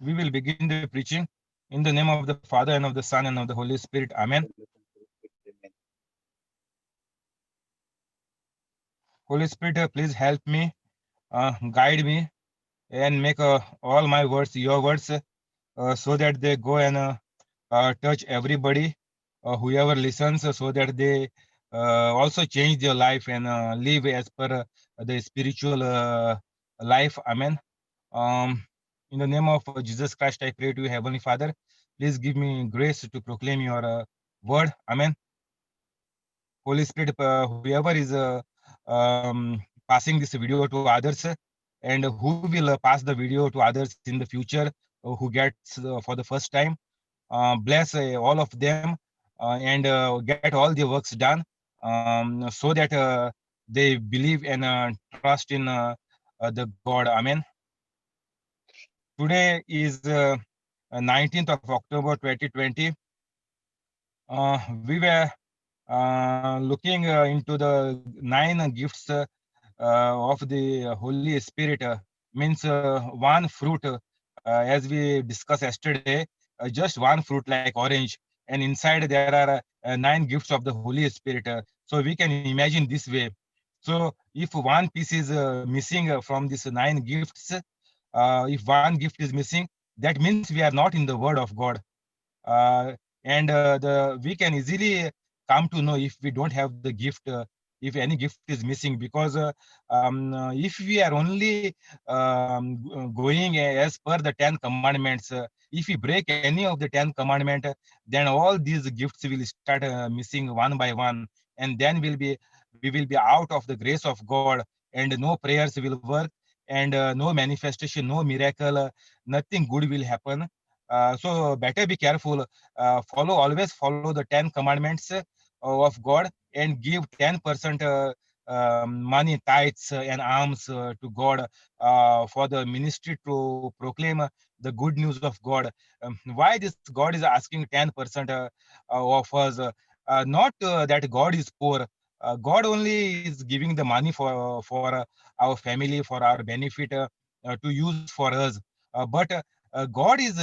We will begin the preaching in the name of the Father and of the Son and of the Holy Spirit. Amen. Holy Spirit, please help me, guide me, and make all my words your words, so that they go and touch everybody, whoever listens, so that they also change their life and live as per the spiritual life. Amen. Um, in the name of Jesus Christ, I pray to you, Heavenly Father. Please give me grace to proclaim your word. Amen. Holy Spirit, whoever is passing this video to others, and who will pass the video to others in the future, who gets for the first time, bless all of them, and get all the works done, so that they believe and trust in the God. Amen. Today is 19th of October 2020. We were looking into the 9 gifts of the Holy Spirit, means one fruit, as we discussed yesterday, just one fruit like orange, and inside there are 9 gifts of the Holy Spirit. So we can imagine this way. So if one piece is missing from these 9 gifts, if one gift is missing, that means we are not in the Word of God. uh, and the we can easily come to know if we don't have the gift, if any gift is missing, because if we are only going as per the 10 commandments, if we break any of the 10 commandment, then all these gifts will start missing one by one, and then we will be out of the grace of God, and no prayers will work, and no manifestation, no miracle, nothing good will happen. So better be careful. Always follow the 10 commandments of God, and give 10% money, tithes, and alms to God, for the ministry to proclaim the good news of God. Why this God is asking 10% of us? Not that God is poor. God only is giving the money for our family, for our benefit, to use for us. But God is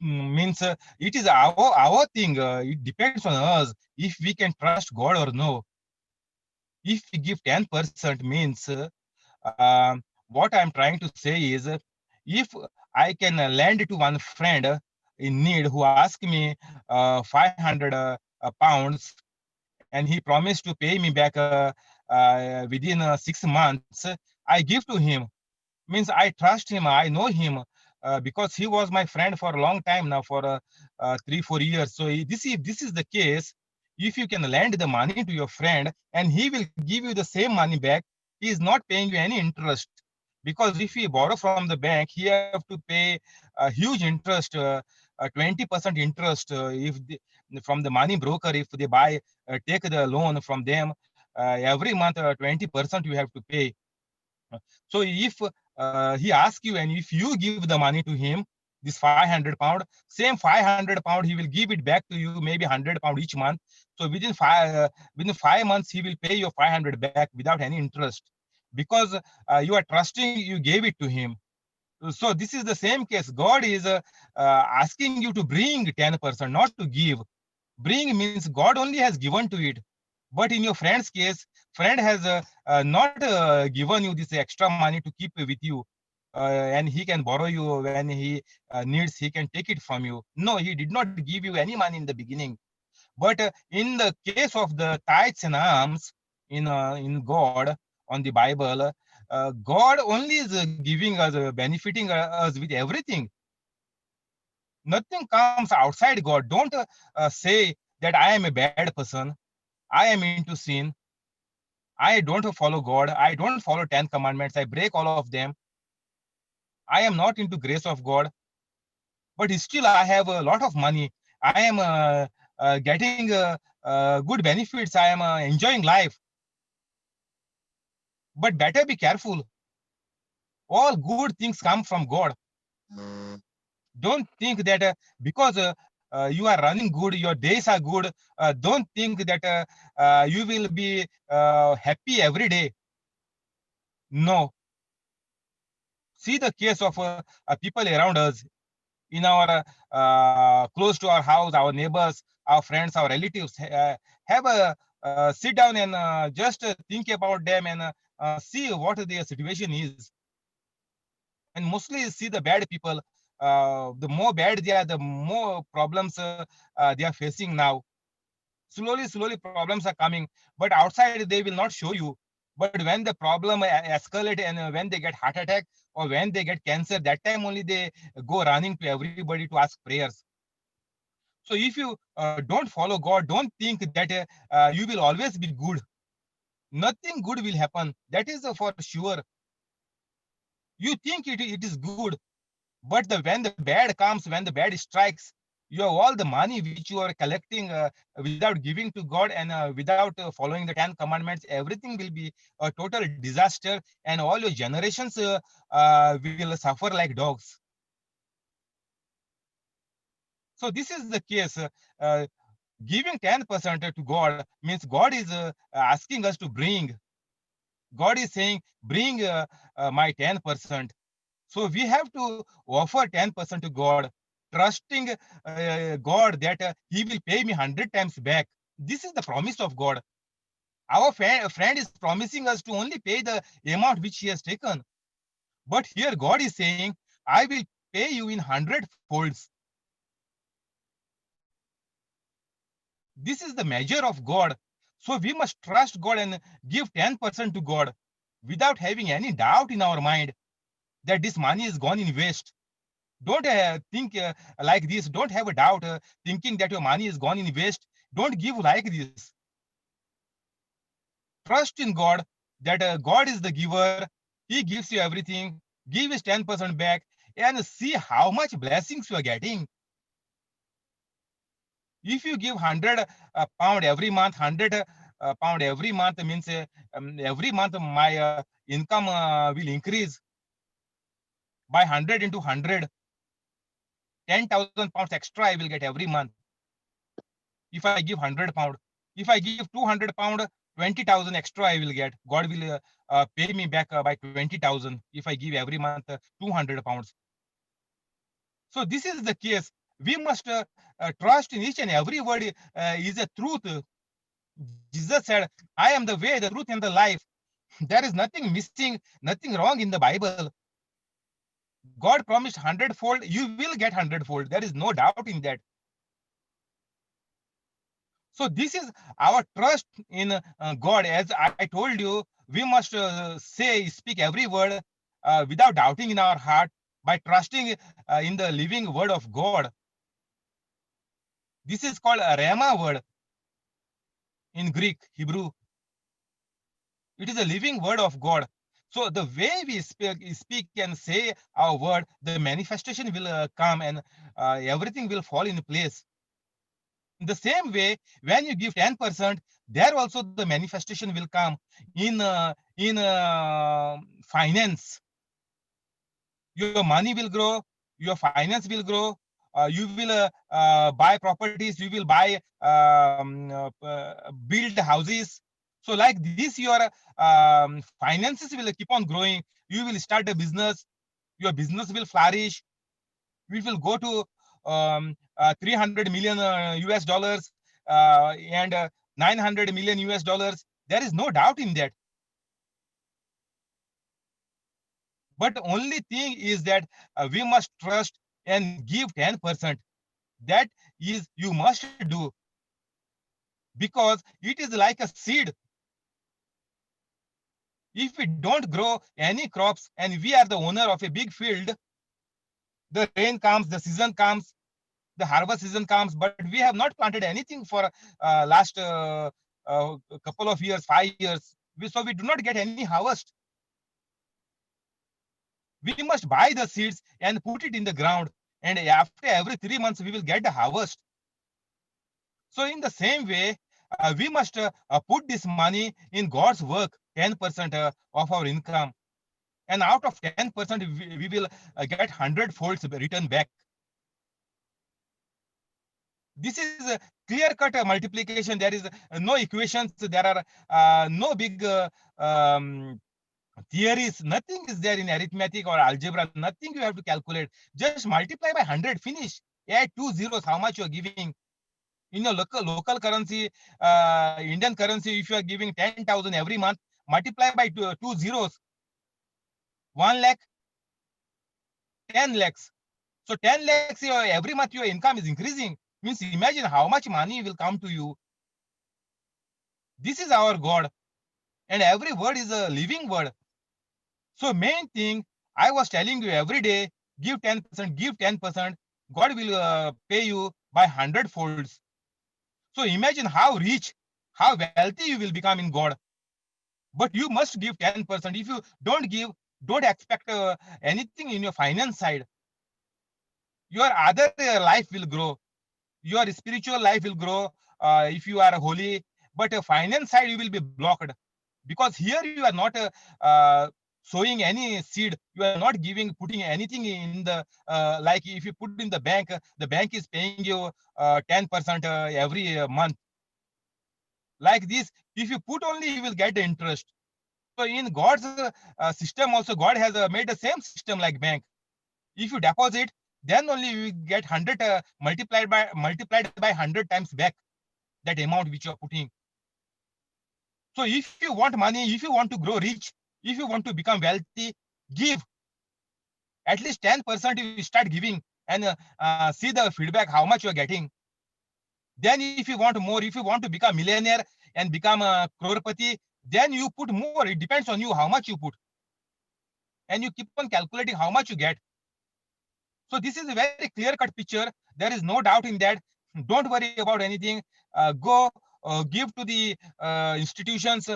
means it is our thing. It depends on us if we can trust God or no. If we give 10% means, what I'm trying to say is, if I can lend to one friend in need who asked me 500 pounds, and he promised to pay me back within 6 months, I give to him. Means I trust him, I know him, because he was my friend for a long time now, for 3 4 years. So if this is the case, if you can lend the money to your friend and he will give you the same money back, he is not paying you any interest. Because if you borrow from the bank, he have to pay a huge interest, 20% interest, from the money broker. If they take the loan from them, every month 20% you have to pay. So if he asks you, and if you give the money to him, this 500 pound, same 500 pound he will give it back to you, maybe 100 pound each month. So within 5 months he will pay your 500 back without any interest, because you are trusting, you gave it to him. So this is the same case. God is asking you to bring 10%, not to give. Bring means God only has given to it. But in your friend's case, friend has not given you this extra money to keep with you, and he can borrow you when he needs. He can take it from you. No, he did not give you any money in the beginning. But in the case of the tithes and alms in God, on the Bible, God only is giving us, benefiting us with everything. Nothing comes outside God. Don't say that I am a bad person, I am into sin, I don't follow God, I don't follow 10 commandments, I break all of them, I am not into grace of God, but still I have a lot of money. I am getting good benefits. I am enjoying life. But better be careful. All good things come from God. Don't think that because you are running good, your days are good, don't think that you will be happy every day. No. See the case of people around us in our close to our house, our neighbors, our friends, our relatives. Have a sit down and just think about them and see what their situation is. And mostly see the bad people. The more bad they are, the more problems they are facing now. Slowly problems are coming, but outside they will not show you. But when the problem escalate and when they get heart attack or when they get cancer, that time only they go running to everybody to ask prayers. So if you don't follow God, don't think that you will always be good. Nothing good will happen. That is for sure. You think it is good, but when the bad comes, when the bad strikes, you have all the money which you are collecting without giving to God and without following the 10 commandments, everything will be a total disaster, and all your generations will suffer like dogs. So this is the case. Uh, Giving 10% to God means God is asking us to bring. God is saying, bring my 10%. So we have to offer 10% to God, trusting God that He will pay me 100 times back. This is the promise of God. Our friend is promising us to only pay the amount which he has taken. But here God is saying, I will pay you in 100 folds. This is the measure of God. So we must trust God and give 10% to God without having any doubt in our mind that this money is gone in waste. Don't think like this. Don't have a doubt thinking that your money is gone in waste. Don't give like this. Trust in God that God is the giver. He gives you everything. Give his 10% back and see how much blessings you are getting. If you give 100 pound every month, 100 pound every month means every month my income will increase by 100 into 100. 10,000 pounds extra I will get every month if I give 100 pound. If I give 200 pound, 20,000 extra I will get. God will pay me back by 20,000 if I give every month 200 pounds. So this is the case. We must trust in each and every word is a truth. Jesus said, I am the way, the truth, and the life. There is nothing missing, nothing wrong in the Bible. God promised 100-fold, you will get 100-fold. There is no doubt in that. So this is our trust in God. As I told you, we must speak every word without doubting in our heart by trusting in the living word of God. This is called a Rhema word in Greek, Hebrew. It is a living word of God. So the way we speak and say our word, the manifestation will come and everything will fall in place. In the same way, when you give 10%, there also the manifestation will come in finance. Your money will grow, your finance will grow. You will buy properties. You will buy build houses. So like this, your finances will keep on growing. You will start a business. Your business will flourish. We will go to 300 million US dollars and 900 million US dollars. There is no doubt in that. But the only thing is that we must trust and give 10%. That is you must do because it is like a seed. If we don't grow any crops and we are the owner of a big field, the rain comes, the season comes, the harvest season comes, but we have not planted anything for last couple of years, 5 years. So we do not get any harvest. We must buy the seeds and put it in the ground. And after every 3 months, we will get the harvest. So in the same way, we must put this money in God's work, 10% of our income. And out of 10%, we will get 100 folds return back. This is a clear-cut multiplication. There is no equations. There are no big theories, nothing is there in arithmetic or algebra, nothing you have to calculate. Just multiply by 100, finish. Add two zeros, how much you are giving. In your local currency, Indian currency, if you are giving 10,000 every month, multiply by two zeros, 1 lakh, 10 lakhs. So 10 lakhs every month your income is increasing. Means imagine how much money will come to you. This is our God, and every word is a living word. So main thing I was telling you every day, give 10%, give 10%. God will pay you by 100 folds. So imagine how rich, how wealthy you will become in God. But you must give 10%. If you don't give, don't expect anything in your finance side. Your other life will grow. Your spiritual life will grow if you are holy. But finance side you will be blocked, because here you are not sowing any seed. You are not giving, putting anything in the like if you put in the bank is paying you 10% every month. Like this, if you put only, you will get the interest. So in God's system also, God has made the same system like bank. If you deposit, then only you will get 100 multiplied by 100 times back that amount which you are putting. So if you want money, if you want to grow rich, if you want to become wealthy, give at least 10%. You start giving and see the feedback, how much you are getting. Then if you want more, if you want to become millionaire and become a crorepati, then you put more. It depends on you how much you put, and you keep on calculating how much you get. So this is a very clear cut picture. There is no doubt in that. Don't worry about anything. Go give to the institutions,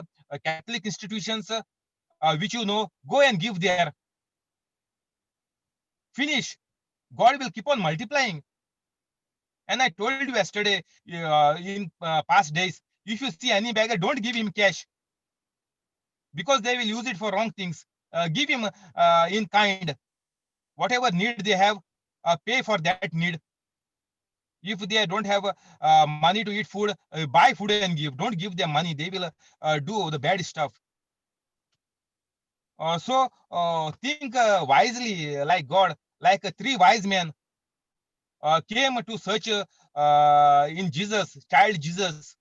Catholic institutions, which you know. Go and give there. Finish. God will keep on multiplying. And I told you yesterday, in past days, if you see any beggar, don't give him cash, because they will use it for wrong things. Give him in kind. Whatever need they have, pay for that need. If they don't have money to eat food, buy food and give. Don't give them money. They will do the bad stuff. So think wisely, like God, like three wise men came to search in Jesus, child Jesus.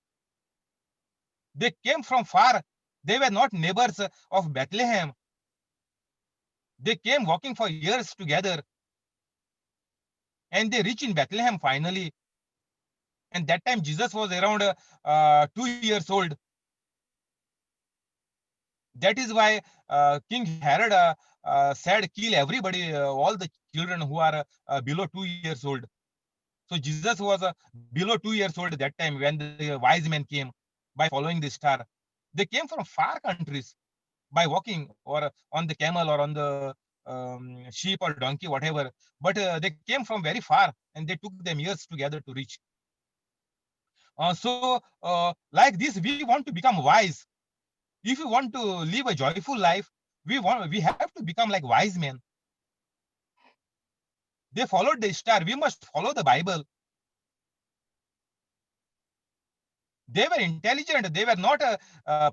They came from far. They were not neighbors of Bethlehem. They came walking for years together, and they reach in Bethlehem finally. And that time Jesus was around 2 years old. That is why King Herod said, kill everybody, all the children who are below 2 years old. So Jesus was below 2 years old at that time when the wise men came by following the star. They came from far countries by walking or on the camel or on the sheep or donkey, whatever. But they came from very far, and they took them years together to reach. So like this, we want to become wise. If we want to live a joyful life, we have to become like wise men. They followed the star. We must follow the Bible. They were intelligent. They were not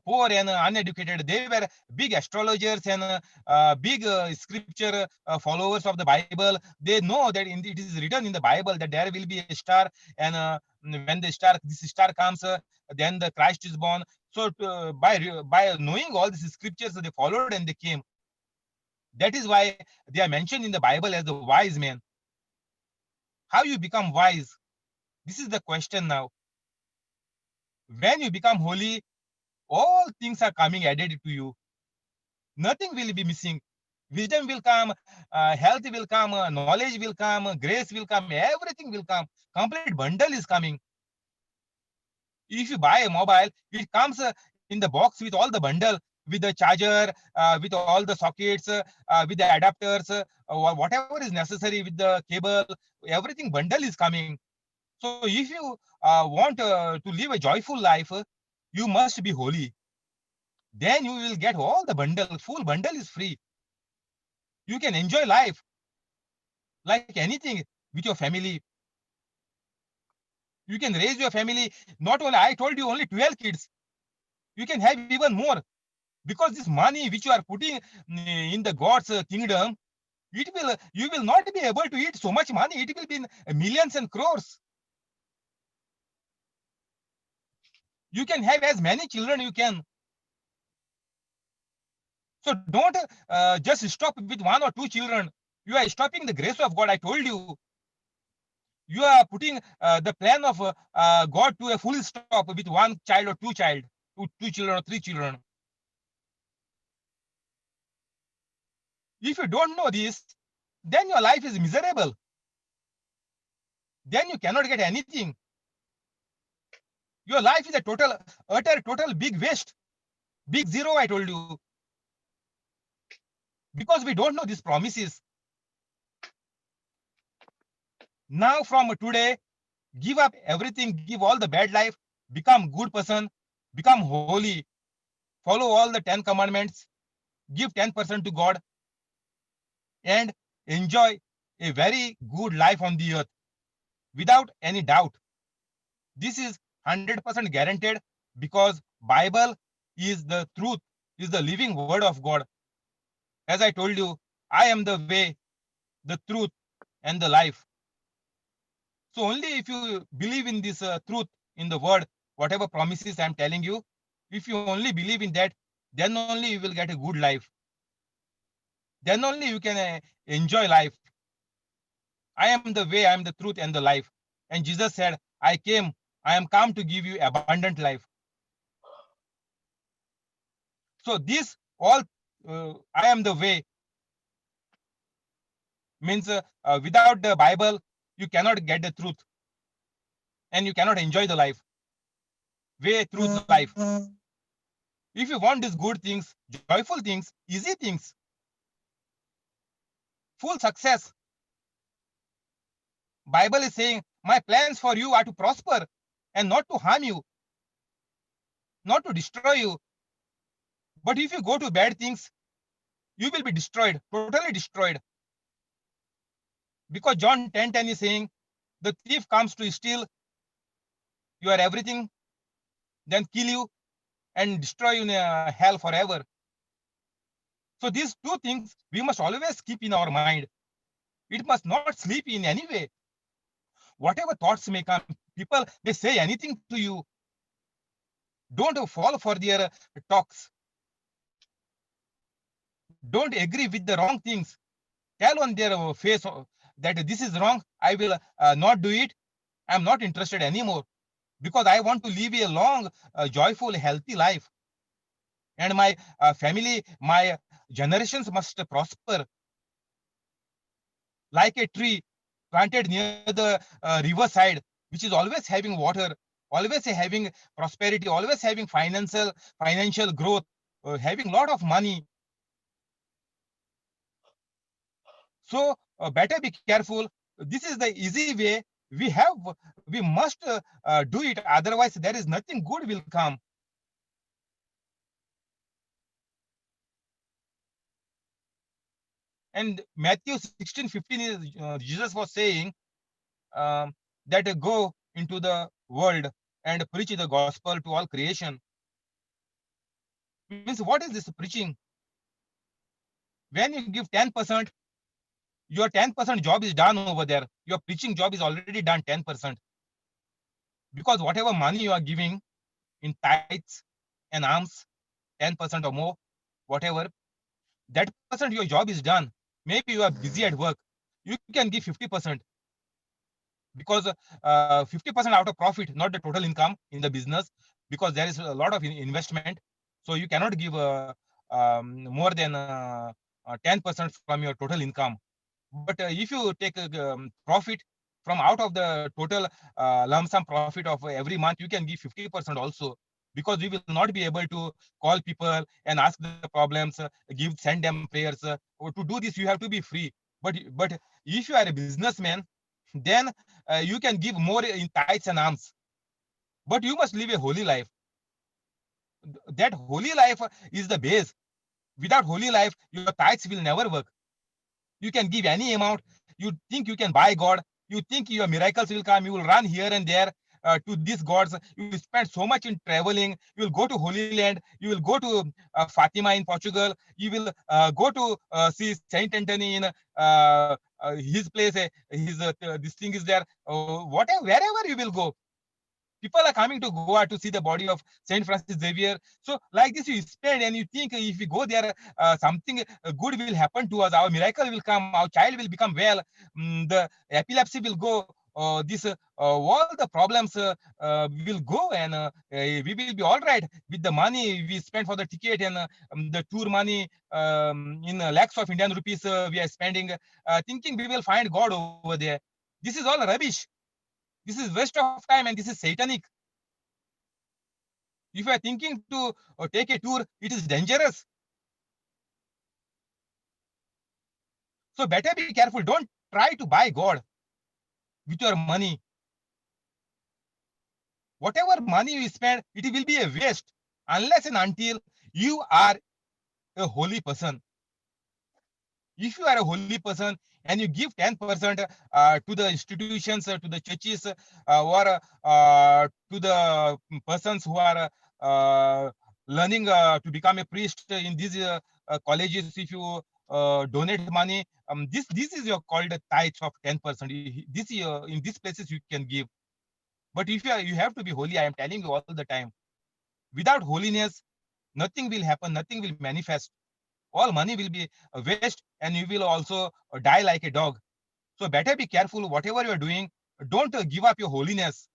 poor and uneducated. They were big astrologers and big scripture followers of the Bible. They know that it is written in the Bible that there will be a star, and when this star comes, then the Christ is born. So by knowing all these scriptures, they followed and they came. That is why they are mentioned in the Bible as the wise men. How you become wise? This is the question now. When you become holy, all things are coming added to you. Nothing will be missing. Wisdom will come, health will come, knowledge will come, grace will come, everything will come. Complete bundle is coming. If you buy a mobile, it comes in the box with all the bundle, with the charger, with all the sockets, with the adapters, whatever is necessary with the cable, everything bundle is coming. So if you want to live a joyful life, you must be holy. Then you will get all the bundle. Full bundle is free. You can enjoy life like anything with your family. You can raise your family. Not only, I told you only 12 kids. You can have even more. Because this money which you are putting in the God's kingdom, you will not be able to eat so much money. It will be in millions and crores. You can have as many children you can. So don't just stop with one or two children. You are stopping the grace of God. I told you. You are putting the plan of God to a full stop with one child or two children or three children. If you don't know this, then your life is miserable. Then you cannot get anything. Your life is a total big waste, big zero. I told you, because we don't know these promises. Now, from today, give up everything, give all the bad life, become good person, become holy, follow all the 10 commandments, give 10% to God, and enjoy a very good life on the earth without any doubt. This is 100% guaranteed, because Bible is the truth, is the living word of God. As I told you, I am the way, the truth, and the life. So only if you believe in this truth, in the word, whatever promises I'm telling you, if you only believe in that, then only you will get a good life. Then only you can enjoy life. I am the way, I am the truth, and the life. And Jesus said, I am come to give you abundant life. So this all, I am the way, means without the Bible, you cannot get the truth, and you cannot enjoy the life. Way, truth, life. If you want these good things, joyful things, easy things, full success, Bible is saying, my plans for you are to prosper and not to harm you, not to destroy you. But if you go to bad things, you will be destroyed, totally destroyed. Because John 10:10 is saying, the thief comes to steal your everything, then kill you and destroy you in hell forever. So these two things we must always keep in our mind. It must not sleep in any way. Whatever thoughts may come, people, they say anything to you. Don't fall for their talks. Don't agree with the wrong things. Tell on their face that this is wrong. I will not do it. I'm not interested anymore, because I want to live a long, joyful, healthy life. And my family, my generations must prosper like a tree planted near the riverside, which is always having water, always having prosperity, always having financial growth, having lot of money. So better be careful. This is the easy way. We must do it. Otherwise, there is nothing good will come. And Matthew 16:15 is Jesus was saying that go into the world and preach the gospel to all creation. Means what is this preaching? When you give 10%, your 10% job is done over there. Your preaching job is already done 10%. Because whatever money you are giving in tithes and alms, 10% or more, whatever, that percent your job is done. Maybe you are busy at work. You can give 50%, because 50% out of profit, not the total income in the business, because there is a lot of investment. So you cannot give more than 10% from your total income. But if you take profit from out of the total lump sum profit of every month, you can give 50% also, because we will not be able to call people and ask the problems, send them prayers. To do this, you have to be free. But if you are a businessman, then you can give more in tithes and alms. But you must live a holy life. That holy life is the base. Without holy life, your tithes will never work. You can give any amount. You think you can buy God. You think your miracles will come. You will run here and there. to these gods. You will spend so much in traveling. You will go to Holy Land. You will go to Fatima in Portugal. You will go to see Saint Anthony in his place. His this thing is there. Whatever, wherever you will go, people are coming to Goa to see the body of Saint Francis Xavier. So like this, you spend and you think if we go there, something good will happen to us. Our miracle will come. Our child will become well. The epilepsy will go. This all the problems will go, and we will be all right with the money we spend for the ticket and the tour money in lakhs of Indian rupees we are spending, thinking we will find God over there. This is all rubbish. This is waste of time and this is satanic. If you are thinking to take a tour, it is dangerous. So better be careful. Don't try to buy God with your money. Whatever money you spend, it will be a waste unless and until you are a holy person. If you are a holy person and you give 10% to the institutions, to the churches, or to the persons who are learning to become a priest in these colleges, if you donate money, this is your called tithe of 10%. This in these places you can give. But if you have to be holy, I am telling you all the time. Without holiness, nothing will happen, nothing will manifest. All money will be waste, and you will also die like a dog. So better be careful. Whatever you are doing, don't give up your holiness.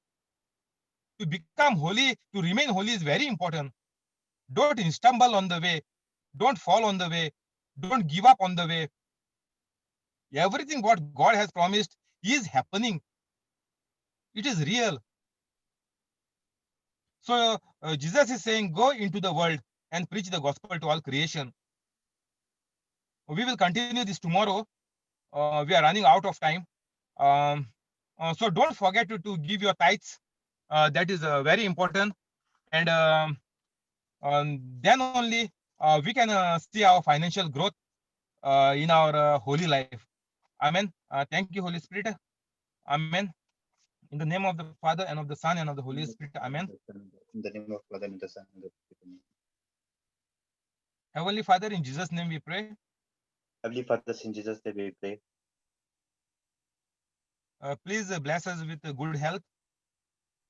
To become holy, to remain holy is very important. Don't stumble on the way. Don't fall on the way. Don't give up on the way. Everything what God has promised is happening. It is real. So Jesus is saying, go into the world and preach the gospel to all creation. We will continue this tomorrow. We are running out of time. Um, so don't forget to give your tithes. That is very important. And then only we can see our financial growth in our holy life. Amen. Thank you, Holy Spirit. Amen. In the name of the Father and of the Son and of the Holy Spirit. Amen. In the name of Father and the Son and the Holy Spirit. Heavenly Father, in Jesus' name we pray. Heavenly Father, in Jesus' name we pray. Please bless us with good health.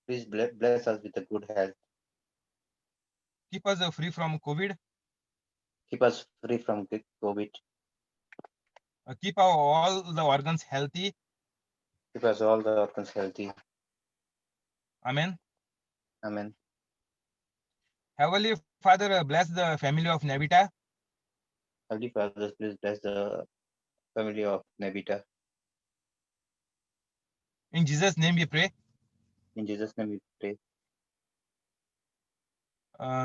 Please bless us with a good health. Keep us free from COVID. Keep us free from COVID. Keep all the organs healthy. Keep us all the organs healthy. Amen. Amen. Heavenly Father, bless the family of Navita. Heavenly Father, please bless the family of Navita. In Jesus' name we pray. In Jesus' name we pray.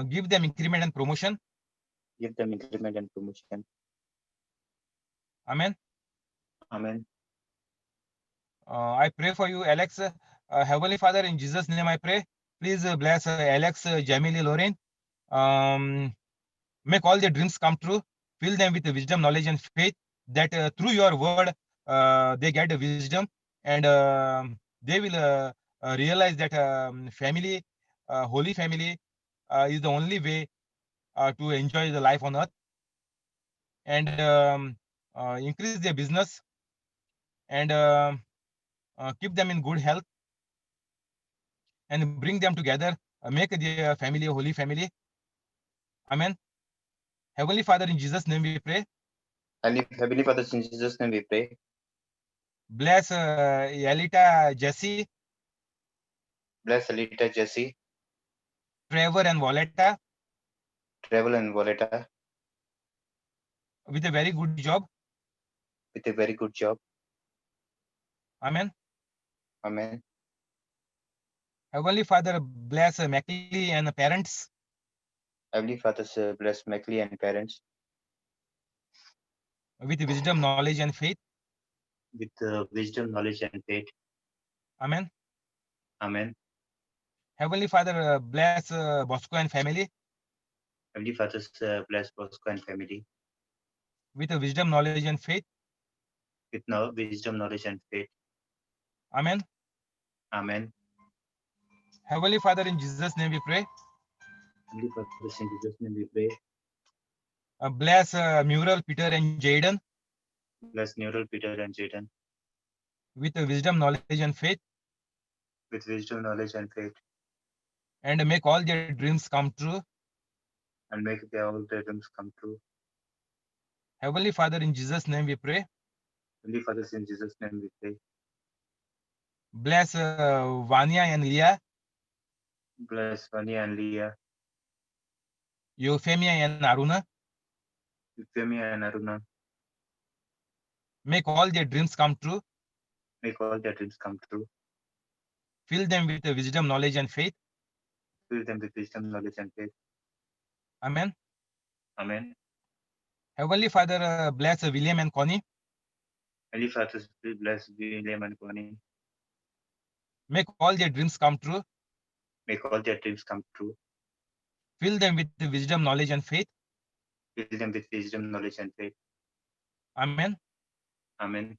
Give them increment and promotion. Give them increment and promotion. Amen. Amen. I pray for you, Alex. Heavenly Father, in Jesus' name I pray. Please bless Alex, Jamili, Lorraine. Make all their dreams come true. Fill them with wisdom, knowledge, and faith. That through your word, they get the wisdom, and they will realize that family, holy family, is the only way to enjoy the life on earth, and increase their business, and keep them in good health, and bring them together, make their family a holy family. Amen. Heavenly Father, in Jesus' name we pray. Heavenly Father, in Jesus' name we pray. Bless Yalita, Jesse, Bless Alita, Jesse, Trevor, and Voletta Travel and Voleta with a very good job. with a very good job. Amen. Amen. Heavenly Father, bless Mackley and parents Heavenly Father, bless Mackley and parents with wisdom, knowledge, and faith. with wisdom, knowledge, and faith. Amen. Amen. Heavenly Father, bless Bosco and family Heavenly Father, bless Bosco and family with wisdom, knowledge, and faith. with wisdom, knowledge, and faith. Amen. Amen. Heavenly Father, in Jesus' name we pray. Heavenly Father, in Jesus' name we pray. Bless Muriel, Peter, and Jaden Bless Neural, Peter, and Jaden with wisdom, knowledge, and faith, with wisdom, knowledge, and faith, and make all their dreams come true. and make all their dreams come true. Heavenly Father, in Jesus' name we pray. Heavenly Father, in Jesus' name we pray. Bless Vanya and Leah, Bless Vanya and Leah, Euphemia and Aruna. Euphemia and Aruna. Make all their dreams come true. Make all their dreams come true. Fill them with wisdom, knowledge, and faith. Fill them with wisdom, knowledge, and faith. Amen. Amen. Heavenly Father, bless William and Connie. Heavenly Father, bless William and Connie. Make all their dreams come true. Make all their dreams come true. Fill them with wisdom, knowledge, and faith. Fill them with wisdom, knowledge, and faith. Amen. Amen.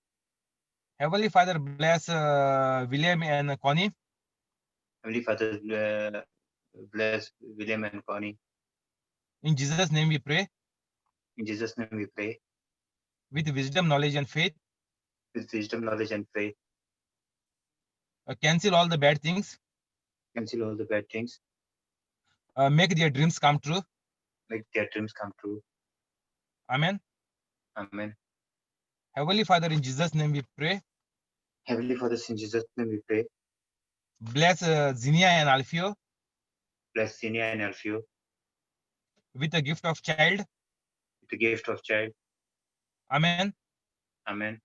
Heavenly Father, bless William and Connie Heavenly Father, bless William and Connie. in Jesus' name we pray. In Jesus' name we pray. With wisdom, knowledge, and faith. With wisdom, knowledge, and faith. Cancel all the bad things. Cancel all the bad things. Make their dreams come true. Make their dreams come true. Amen. Amen. Heavenly Father, in Jesus' name we pray. Heavenly Father, in Jesus' name we pray. Bless Zinia and Alfio Bless Sinia and Alfio with the gift of child. with the gift of child. Amen. Amen.